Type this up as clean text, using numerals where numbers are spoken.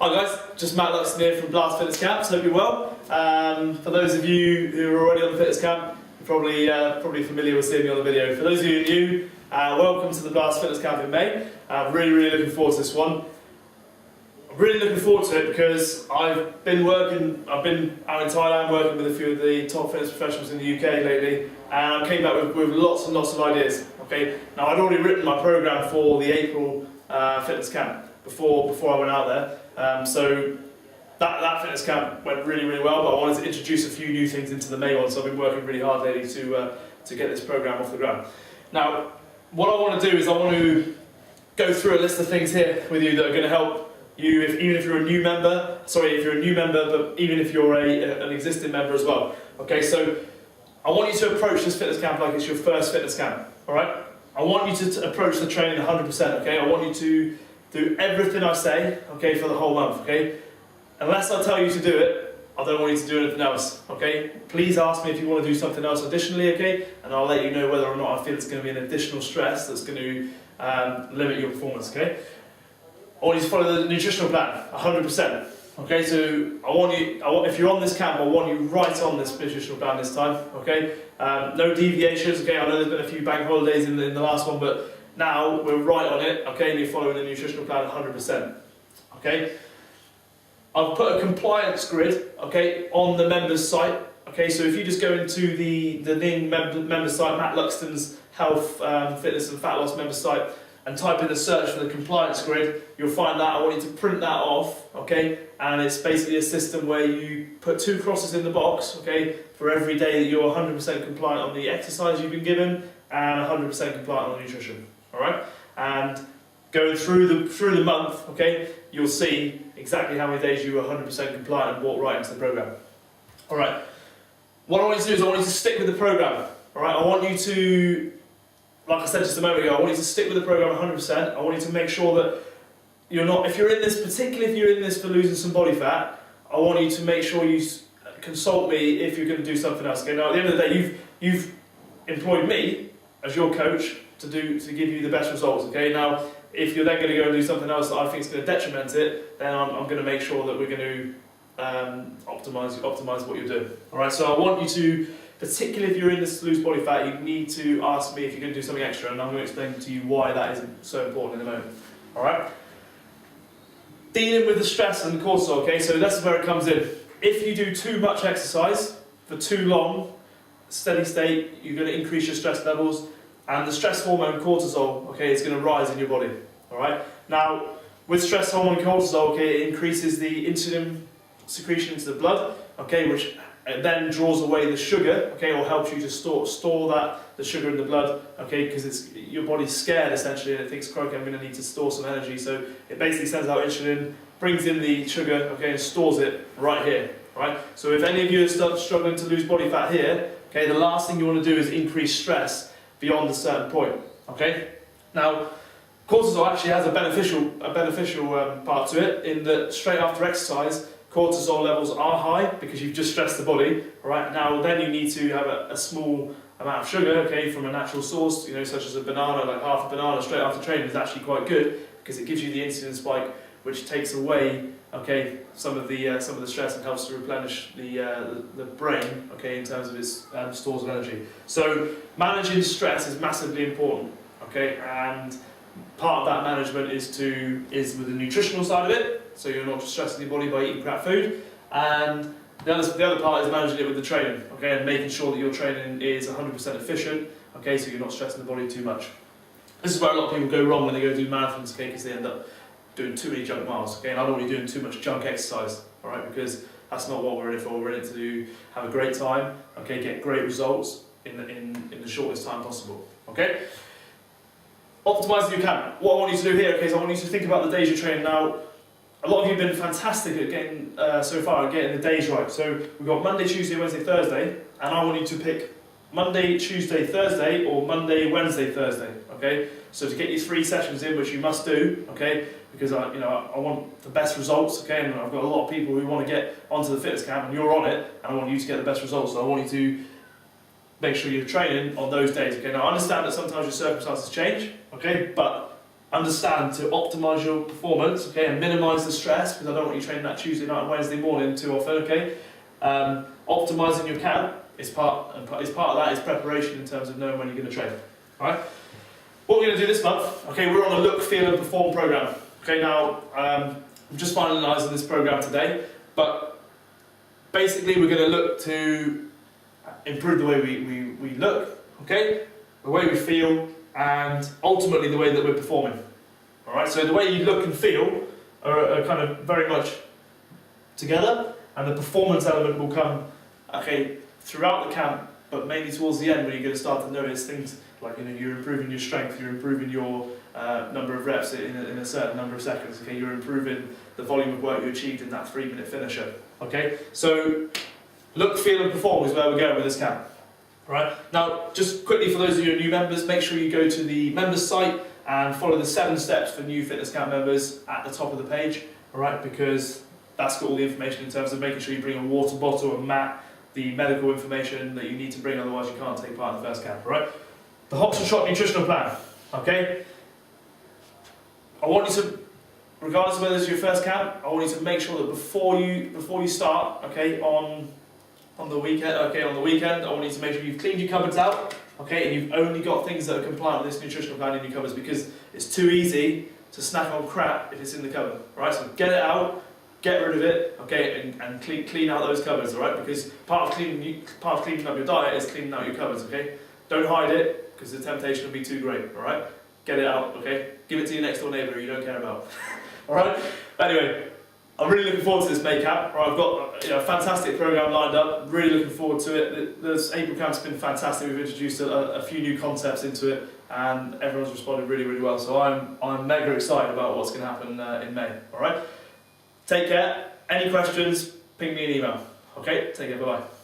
Hi guys, just Matt LUXTON here from Blast Fitness Camps. Hope you're well. For those of you who are already on the fitness camp, you're probably familiar with seeing me on the video. For those of you who are new, welcome to the Blast Fitness Camp in May. Really looking forward to this one. I'm really looking forward to it because I've been out in Thailand working with a few of the top fitness professionals in the UK lately, and I came back with lots and lots of ideas. Okay, now I'd already written my program for the April fitness camp before I went out there, so that fitness camp went really well. But I wanted to introduce a few new things into the May one, so I've been working really hard lately to get this program off the ground. Now, what I want to do is I want to go through a list of things here with you that are going to help you, even if you're a new member. Sorry, if you're a new member, but even if you're an existing member as well. Okay, so I want you to approach this fitness camp like it's your first fitness camp. All right. I want you to approach the training 100%. Okay. I want you to do everything I say. Okay, for the whole month. Okay. Unless I tell you to do it, I don't want you to do anything else. Okay. Please ask me if you want to do something else additionally. Okay, and I'll let you know whether or not I feel it's going to be an additional stress that's going to limit your performance. Okay. I want you to follow the nutritional plan, 100%. Okay, so if you're on this camp, I want you right on this nutritional plan this time. Okay, no deviations. Okay, I know there's been a few bank holidays in the last one, but now we're right on it. Okay, and you're following the nutritional plan 100%. Okay, I've put a compliance grid. Okay, on the members site. Okay, so if you just go into the main member site, Matt LUXTON's Health, Fitness and Fat Loss member site, and type in the search for the compliance grid, you'll find that. I want you to print that off, okay? And it's basically a system where you put 2 crosses in the box, okay, for every day that you're 100% compliant on the exercise you've been given and 100% compliant on the nutrition, all right? And going through the month, okay, you'll see exactly how many days you were 100% compliant and walked right into the program. All right. What I want you to do is I want you to stick with the program, all right? I want you to, like I said just a moment ago, I want you to stick with the program 100%. I want you to make sure that you're not, particularly if you're in this for losing some body fat, I want you to make sure you consult me if you're going to do something else. Okay, now at the end of the day, you've employed me as your coach to give you the best results. Okay, now if you're then going to go and do something else that I think is going to detriment it, then I'm going to make sure that we're going to optimize what you're doing. All right, so I want you to, particularly if you're in this to lose body fat, you need to ask me if you're going to do something extra, and I'm going to explain to you why that is so important in a moment. All right. Dealing with the stress and the cortisol. Okay, so that's where it comes in. If you do too much exercise for too long, steady state, you're going to increase your stress levels, and the stress hormone cortisol, okay, is going to rise in your body. All right. Now, with stress hormone cortisol, okay, it increases the insulin secretion into the blood, okay, which then draws away the sugar, okay, or helps you to store the sugar in the blood, okay, because your body's scared essentially, and it thinks, crikey, I'm going to need to store some energy, so it basically sends out insulin, brings in the sugar, okay, and stores it right here, right? So if any of you are struggling to lose body fat here, okay, the last thing you want to do is increase stress beyond a certain point, okay? Now, cortisol actually has a beneficial part to it, in that straight after exercise, cortisol levels are high because you've just stressed the body. All right, now then you need to have a small amount of sugar, okay, from a natural source, you know, such as a banana, like half a banana straight after training is actually quite good because it gives you the insulin spike, which takes away, okay, some of the stress and helps to replenish the brain, okay, in terms of its stores of energy. So managing stress is massively important, okay, and part of that management is with the nutritional side of it, so you're not just stressing your body by eating crap food, and the other part is managing it with the training, okay, and making sure that your training is 100% efficient, okay, so you're not stressing the body too much. This is where a lot of people go wrong when they go do marathons, okay, because they end up doing too many junk miles, okay, and I don't want you doing too much junk exercise, all right, because that's not what we're in it for. We're in it to have a great time, okay, get great results in the shortest time possible, okay. Optimise your camp. What I want you to do here, okay, is I want you to think about the days you're training. Now, a lot of you have been fantastic at getting, so far, at getting the days right. So we've got Monday, Tuesday, Wednesday, Thursday, and I want you to pick Monday, Tuesday, Thursday, or Monday, Wednesday, Thursday, okay? So to get your 3 sessions in, which you must do, okay, because I want the best results, okay, and I've got a lot of people who want to get onto the fitness camp, and you're on it, and I want you to get the best results, so I want you to make sure you're training on those days, okay? Now I understand that sometimes your circumstances change, okay, but understand to optimise your performance, okay, and minimise the stress, because I don't want you training that Tuesday night and Wednesday morning too often, okay. Optimising your camp is part of that is preparation in terms of knowing when you're going to train. All right. What we're going to do this month, okay, we're on a look, feel and perform program. Okay, now I'm just finalising this program today, but basically we're going to look to improve the way we look, okay, the way we feel, and ultimately the way that we're performing. All right, so the way you look and feel are kind of very much together, and the performance element will come, okay, throughout the camp, but mainly towards the end when you're going to start to notice things like, you know, you're improving your strength, you're improving your number of reps in a certain number of seconds, okay, you're improving the volume of work you achieved in that 3-minute finisher, okay. So look, feel and perform is where we're going with this camp. All right. Now, just quickly for those of you new members, make sure you go to the members site and follow the 7 steps for new fitness camp members at the top of the page, all right, because that's got all the information in terms of making sure you bring a water bottle, a mat, the medical information that you need to bring, otherwise you can't take part in the first camp, all right? The Hops and Shot nutritional plan, okay? I want you to, regardless of whether it's your first camp, I want you to make sure that before you start, okay, on the weekend, I want you to make sure you've cleaned your cupboards out, okay, and you've only got things that are compliant with this nutritional plan in your cupboards, because it's too easy to snack on crap if it's in the cupboard, right? So get it out, get rid of it, okay, and clean out those cupboards, all right? Because part of cleaning up your diet is cleaning out your cupboards, okay? Don't hide it, because the temptation will be too great, all right? Get it out, okay? Give it to your next door neighbour who you don't care about, all right? Anyway, I'm really looking forward to this May camp. Right, I've got a fantastic program lined up. Really looking forward to it. This April camp's been fantastic. We've introduced a few new concepts into it, and everyone's responded really, really well. So I'm mega excited about what's going to happen in May. All right. Take care. Any questions? Ping me an email. Okay. Take care. Bye bye.